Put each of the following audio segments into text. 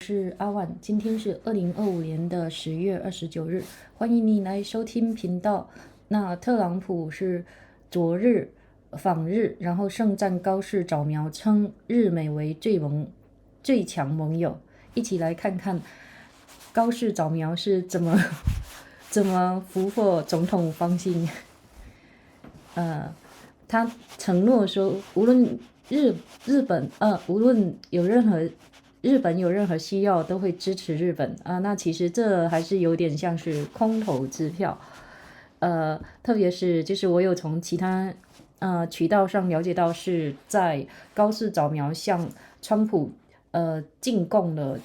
是阿万，今天是2025年的10月29日，欢迎你来收听频道。那特朗普是昨日访日，然后盛赞高市早苗，称日美为最强盟友。一起来看看高市早苗是怎么俘获总统芳心。他承诺说，无论日本有任何需要，都会支持日本啊。那其实这还是有点像是空头支票。特别是就是我有从其他渠道上了解到，是在高市早苗向川普进贡了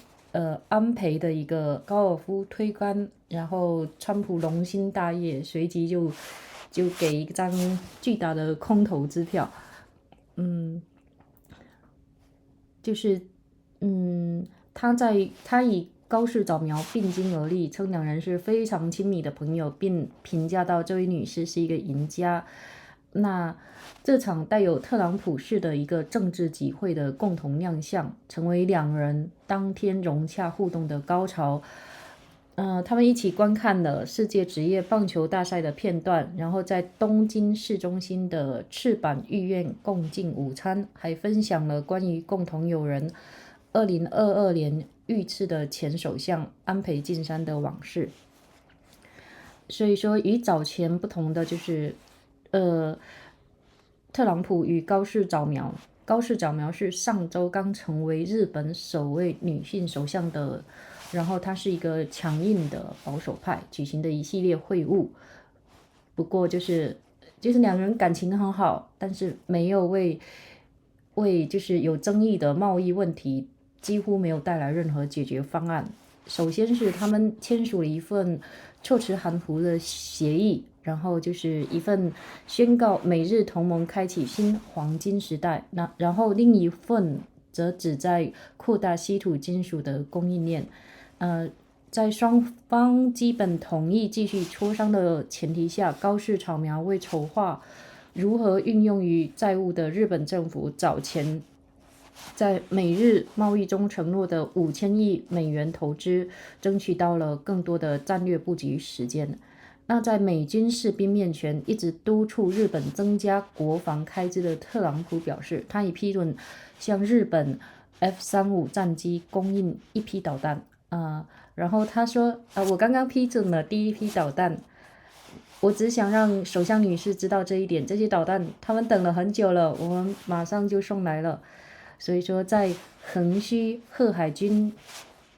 安倍的一个高尔夫推杆，然后川普龙心大悦，随即就给一张巨大的空头支票。他以高市早苗并肩而立，称两人是非常亲密的朋友，并评价到这位女士是一个赢家。那这场带有特朗普式的一个政治集会的共同亮相，成为两人当天融洽互动的高潮。他们一起观看了世界职业棒球大赛的片段，然后在东京市中心的赤坂御苑共进午餐，还分享了关于共同友人2022年遇刺的前首相安倍晋三的往事。所以说，与早前不同的就是特朗普与高市早苗是上周刚成为日本首位女性首相的，然后她是一个强硬的保守派举行的一系列会晤。不过就是两人感情很好，但是没有为就是有争议的贸易问题几乎没有带来任何解决方案。首先是他们签署了一份措辞含糊的协议，然后就是一份宣告美日同盟开启新黄金时代，然后另一份则旨在扩大稀土金属的供应链。在双方基本同意继续磋商的前提下，高市早苗为筹划如何运用于债务的日本政府早前在美日贸易中承诺的5000亿美元投资，争取到了更多的战略布局时间。那在美军士兵面前一直督促日本增加国防开支的特朗普表示，他已批准向日本 F-35战机供应一批导弹。然后他说我刚刚批准了第一批导弹，我只想让首相女士知道这一点，这些导弹他们等了很久了，我们马上就送来了。所以说，在横须贺海军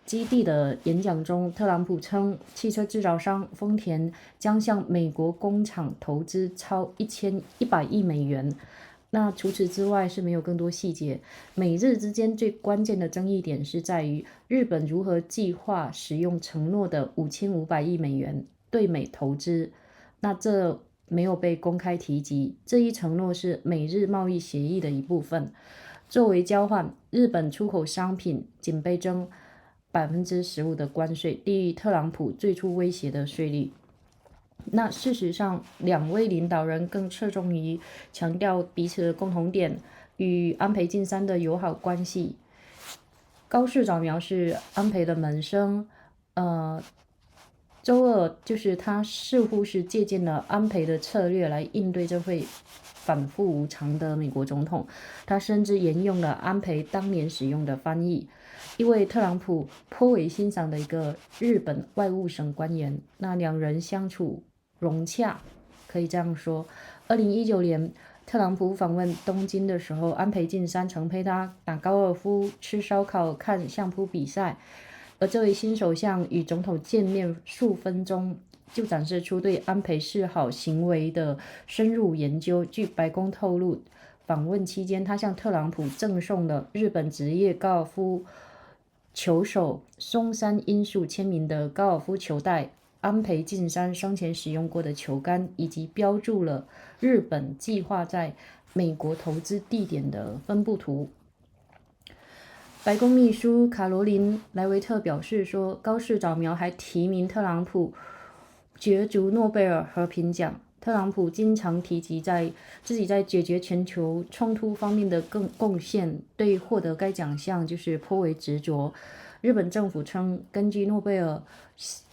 基地的演讲中，特朗普称汽车制造商丰田将向美国工厂投资超1100亿美元。那除此之外是没有更多细节。美日之间最关键的争议点是在于日本如何计划使用承诺的5500亿美元对美投资，那这没有被公开提及。这一承诺是美日贸易协议的一部分。作为交换，日本出口商品仅被征15%的关税，低于特朗普最初威胁的税率。那事实上，两位领导人更侧重于强调彼此的共同点与安倍晋三的友好关系。高市早苗是安倍的门生，周二就是他似乎是借鉴了安倍的策略来应对这位反复无常的美国总统。他甚至沿用了安倍当年使用的翻译，一位特朗普颇为欣赏的一个日本外务省官员。那两人相处融洽，可以这样说。2019年特朗普访问东京的时候，安倍晋三曾陪他打高尔夫、吃烧烤、看相扑比赛。而这位新首相与总统见面数分钟就展示出对安倍示好行为的深入研究。据白宫透露，访问期间他向特朗普赠送了日本职业高尔夫球手松山英树签名的高尔夫球袋、安倍晋三生前使用过的球杆，以及标注了日本计划在美国投资地点的分布图。白宫秘书卡罗琳·莱维特表示说，高市早苗还提名特朗普角逐诺贝尔和平奖。特朗普经常提及自己在解决全球冲突方面的贡献，对获得该奖项就是颇为执着。日本政府称，根据诺贝尔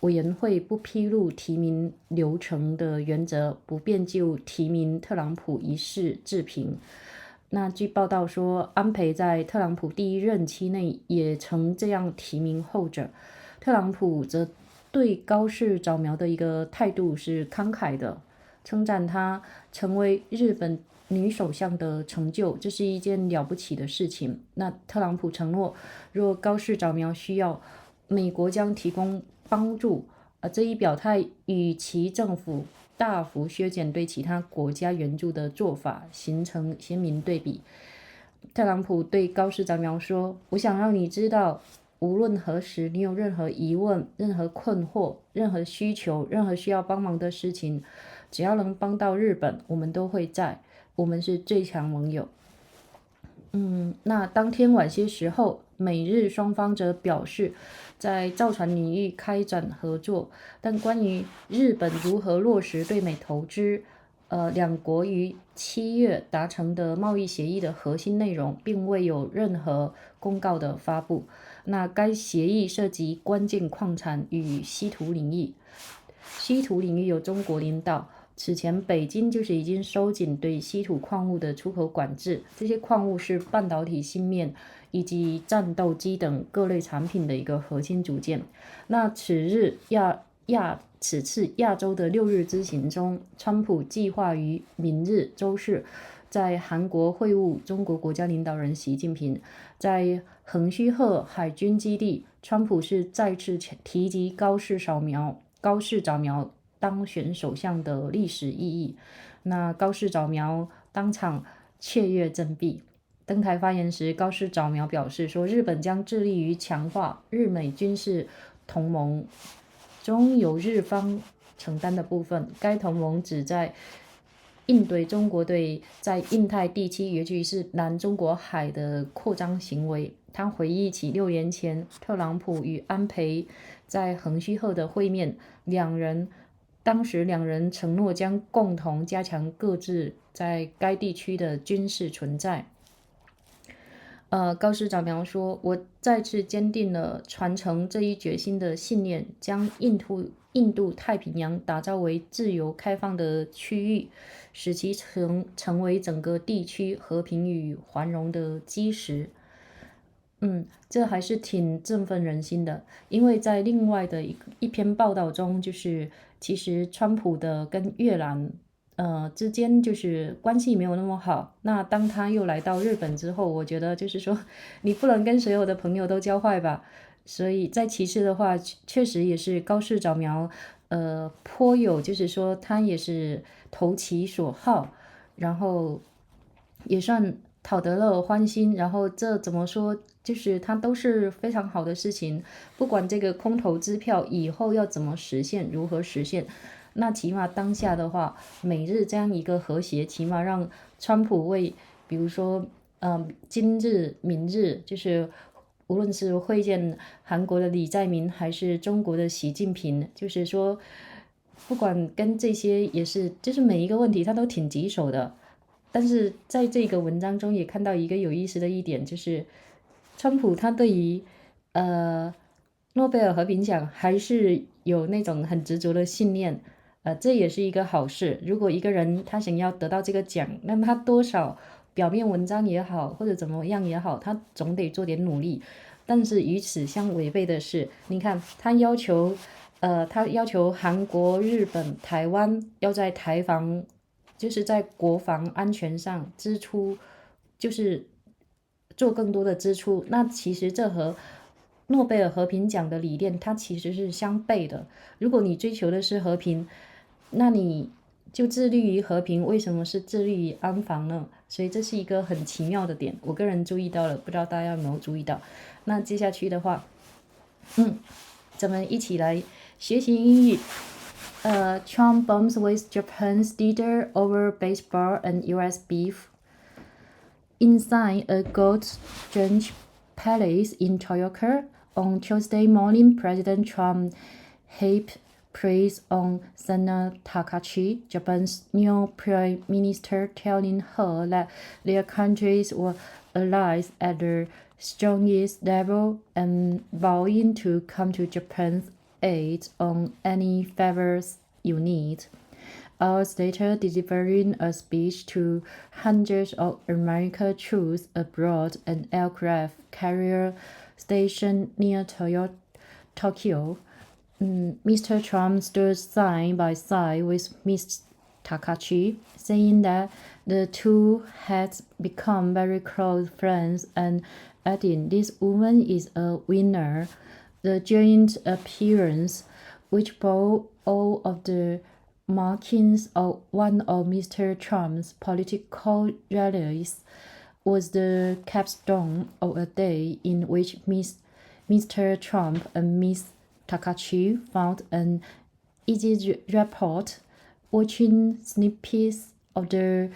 委员会不披露提名流程的原则，不便就提名特朗普一事置评。那据报道说，安倍在特朗普第一任期内也曾这样提名后者。特朗普则对高市早苗的一个态度是慷慨的，称赞他成为日本女首相的成就，这是一件了不起的事情。那特朗普承诺，若高市早苗需要，美国将提供帮助。这一表态与其政府大幅削减对其他国家援助的做法形成鲜明对比。特朗普对高市早苗说：“我想让你知道，无论何时你有任何疑问、任何困惑、任何需求、任何需要帮忙的事情，只要能帮到日本，我们都会在。我们是最强盟友。”那当天晚些时候，美日双方则表示在造船领域开展合作，但关于日本如何落实对美投资，两国于7月达成的贸易协议的核心内容，并未有任何公告的发布。那该协议涉及关键矿产与稀土领域，稀土领域由中国领导。此前，北京就是已经收紧对稀土矿物的出口管制，这些矿物是半导体芯片以及战斗机等各类产品的一个核心组件。那此次亚洲的6日之行中，川普计划于明日周四在韩国会晤中国国家领导人习近平。在横须贺海军基地，川普是再次提及高市早苗当选首相的历史意义。那高市早苗当场雀跃振臂。登台发言时，高市早苗表示说，日本将致力于强化日美军事同盟中由日方承担的部分。该同盟旨在应对中国对在印太地区，尤其是南中国海的扩张行为。他回忆起6年前特朗普与安倍在横须贺的会面，当时两人承诺将共同加强各自在该地区的军事存在。高市早苗说：“我再次坚定了传承这一决心的信念，将印度太平洋打造为自由开放的区域，使其成为整个地区和平与繁荣的基石。”这还是挺振奋人心的，因为在另外的一篇报道中，就是其实川普的跟越南之间就是关系没有那么好。那当他又来到日本之后，我觉得就是说你不能跟所有的朋友都交坏吧。所以在其次的话，确实也是高市早苗颇有就是说他也是投其所好，然后也算讨得了欢心。然后这怎么说，就是它都是非常好的事情。不管这个空头支票以后要怎么实现，如何实现，那起码当下的话，美日这样一个和谐，起码让川普为比如说今日明日，就是无论是会见韩国的李在明还是中国的习近平，就是说不管跟这些也是就是每一个问题他都挺棘手的。但是在这个文章中也看到一个有意思的一点，就是川普他对于诺贝尔和平奖还是有那种很执着的信念。这也是一个好事。如果一个人他想要得到这个奖，那么他多少表面文章也好，或者怎么样也好，他总得做点努力。但是与此相违背的是，你看他要求韩国、日本、台湾要在台防，就是在国防安全上支出，就是做更多的支出。那其实这和诺贝尔和平奖的理念它其实是相悖的。如果你追求的是和平，那你就致力于和平，为什么是致力于安防呢？所以这是一个很奇妙的点，我个人注意到了，不知道大家有没有注意到。那接下去的话，咱们一起来学习英语。Trump bumps with Japan's leader over baseball and U.S. beef. Inside a gold-drenched palace in Tokyo on Tuesday morning, President Trump heaped praise on Sana Takachi, Japan's new prime minister, telling her that their countries were allies at the strongest level and vowing to come to Japan's aid on any favors you need. Hours later, delivering a speech to hundreds of American troops abroad, an aircraft carrier stationed near Tokyo, Mr. Trump stood side by side with Ms. Takachi, saying that the two had become very close friends and adding, "This woman is a winner." The joint appearance, which bore all of the markings of one of Mr. Trump's political rallies, was the capstone of a day in which Mr. Trump and Ms. Takachi found an easy rapport, watching snippets of the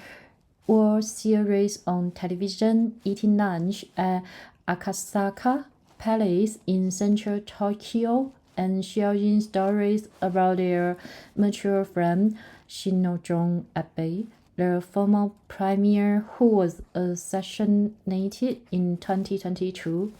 World Series on television, eating lunch at Akasaka Palace in central Tokyo, and sharing stories about their mutual friend Shinzo Abe, the former premier who was assassinated in 2022.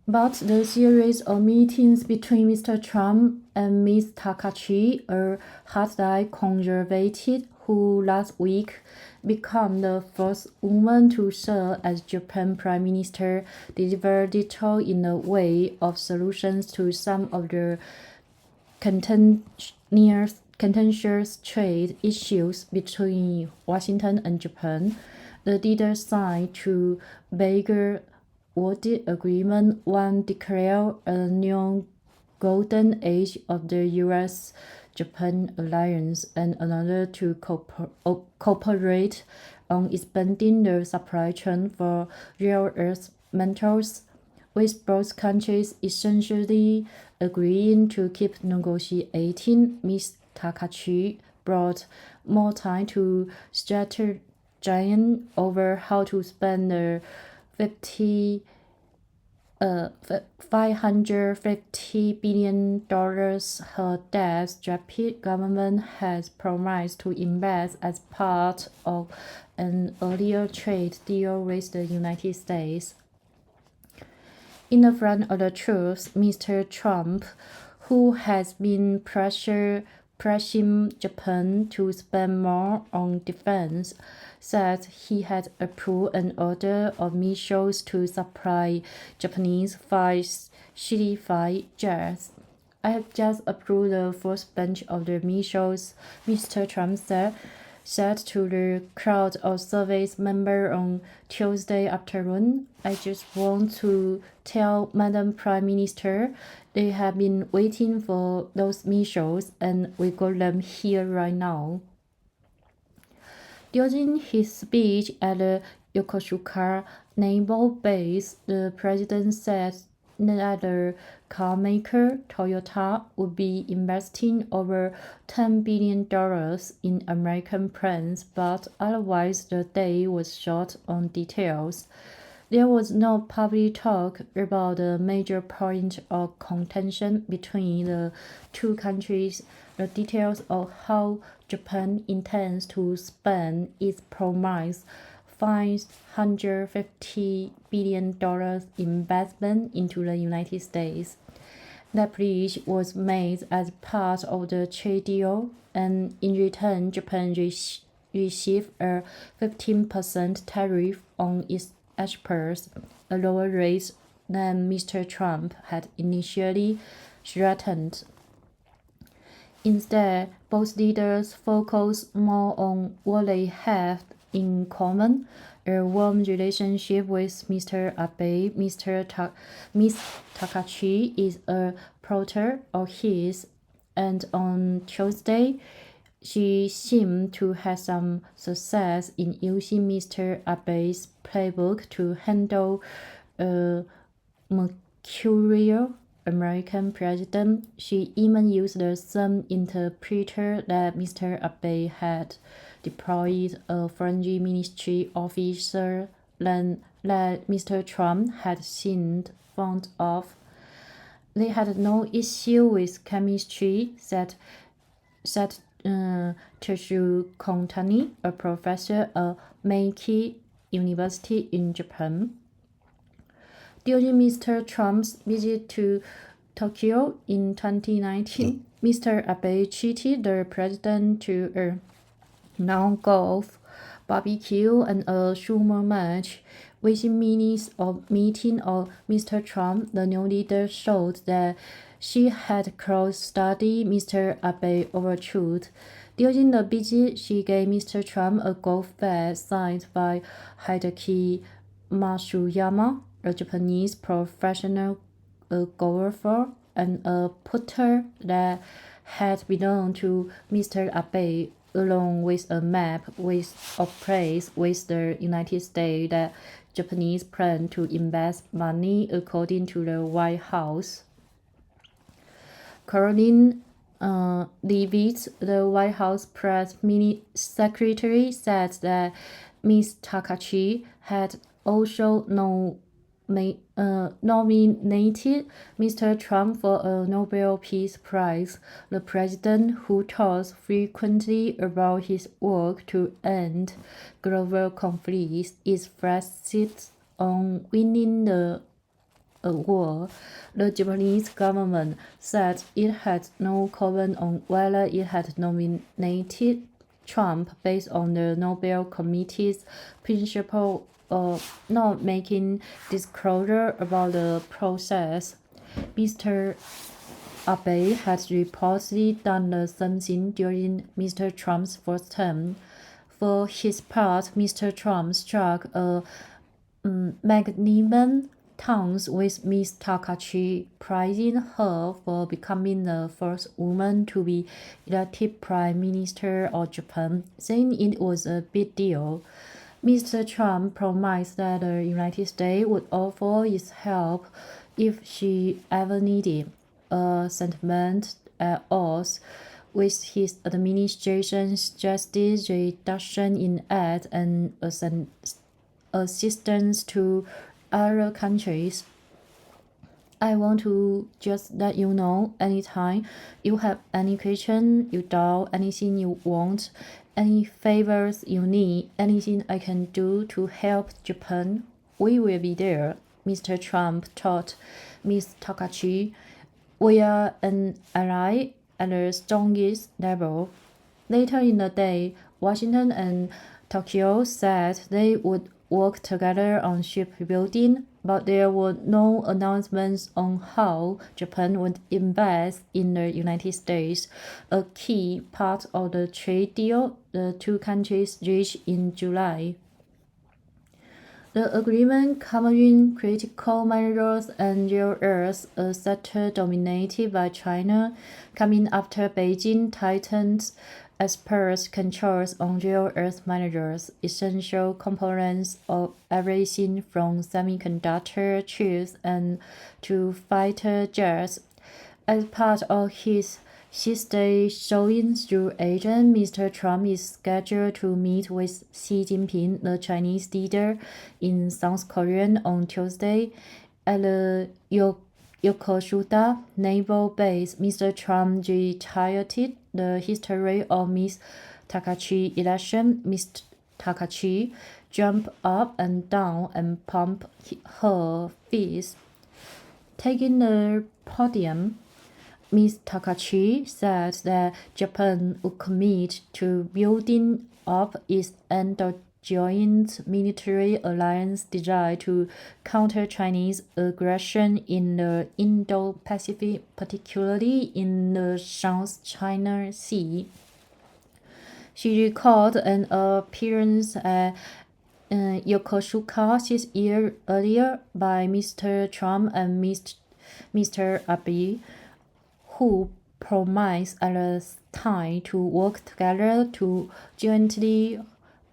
But the series of meetings between Mr. Trump and Ms. Takachi, a hardline conservative who last week became the first woman to serve as Japan Prime Minister, delivered little in the way of solutions to some of the contentious trade issues between Washington and Japan. The leaders signed two vague worded agreement, one declared a new golden age of the U.S.-Japan alliance, and another to cooperate on expanding the supply chain for rare earth metals, with both countries essentially agreeing to keep negotiating. Ms. Takachi brought more time to strategizing over how to spend the $550 billion her debt-strapped government has promised to invest as part of an earlier trade deal with the United States. In the front of the troops, Mr. Trump, who has been pressing Japan to spend more on defense, said he had approved an order of missiles to supply Japanese fighter jets. "I have just approved the first batch of the missiles," Mr. Trump said to the crowd of service members on Tuesday afternoon. "I just want to tell Madam Prime Minister they have been waiting for those missiles, and we got them here right now." During his speech at the Yokosuka naval base, the president said that the carmaker Toyota would be investing over $10 billion in American planes, but otherwise the day was short on details. There was no public talk about the major point of contention between the two countries, the details of how Japan intends to spend its promised $550 billion investment into the United States. That pledge was made as part of the trade deal, and in return, Japan received a 15% tariff on its exports, a lower rate than Mr. Trump had initially threatened. Instead, both leaders focused more on what they have in common: a warm relationship with Mr. Abe. Ms. Takachi is a plotter of his, and on Tuesday, she seemed to have some success in using Mr. Abe's playbook to handle a mercurial American president. She even used the same interpreter that Mr. Abe had deployed, a foreign ministry officer that Mr. Trump had seemed fond of. "They had no issue with chemistry," said Tetsu Kontani, a professor at Meiji University in Japan. During Mr. Trump's visit to Tokyo in 2019, Mr. Abe treated the president to a non-golf barbecue and a sumo match. Within minutes of meeting of Mr. Trump, the new leader showed that she had close-studied Mr. Abe's attitude. During the visit, she gave Mr. Trump a golf bag signed by Hideki Matsuyama, a Japanese professional golfer, and a putter that had belonged to Mr. Abe, along with a map of place with the United States that Japanese plan to invest money, according to the White House. Caroline Leavitt, the White House press secretary, said that Ms. Takachi had also nominated Mr. Trump for a Nobel Peace Prize. The president, who talks frequently about his work to end global conflicts, is fixed on winning the award. The Japanese government said it had no comment on whether it had nominated Trump based on the Nobel Committee's principle of not making disclosure about the process. Mr. Abe had reportedly done the same thing during Mr. Trump's first term. For his part, Mr. Trump struck a magnanimous tone with Ms. Takachi, praising her for becoming the first woman to be elected Prime Minister of Japan, saying it was a big deal. Mr. Trump promised that the United States would offer its help if she ever needed, a sentiment at odds with his administration's justice reduction in aid and assistance to other countries. I want to just let you know, anytime you have any question, you doubt, anything you want, any favors you need, anything I can do to help Japan, we will be there, Mr. Trump told Ms. Takachi. We are an ally at the strongest level. Later in the day, Washington and Tokyo said they would work together on shipbuilding, but there were no announcements on how Japan would invest in the United States, a key part of the trade deal the two countries reached in July. The agreement covering critical minerals and rare earths, a sector dominated by China, coming after Beijing tightened export controls on rare earth minerals, essential components of everything from semiconductor chips and to fighter jets. As part of his 6-day showing through Asia, Mr. Trump is scheduled to meet with Xi Jinping, the Chinese leader, in South Korea on Tuesday. At the Yokosuka Naval Base, Mr. Trump recited the history of Ms. Takachi's election. Ms. Takachi jumped up and down and pumped her fist. Taking the podium, Ms. Takachi said that Japan would commit to building up its joint military alliance designed to counter Chinese aggression in the Indo-Pacific, particularly in the South China Sea. She recalled an appearance at Yokosuka 6 years earlier by Mr. Trump and Mr. Abe, who promised at the time to work together to jointly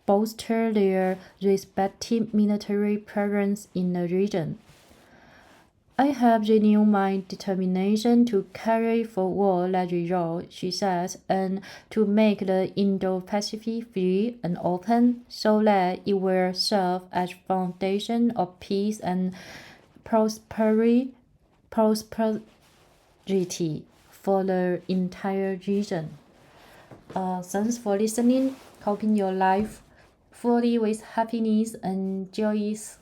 bolster their respective military presence in the region. I have renewed my determination to carry forward that resolve, she said, and to make the Indo-Pacific free and open so that it will serve as a foundation of peace and prosperity for the entire region. Thanks for listening. Hoping your life fully with happiness and joys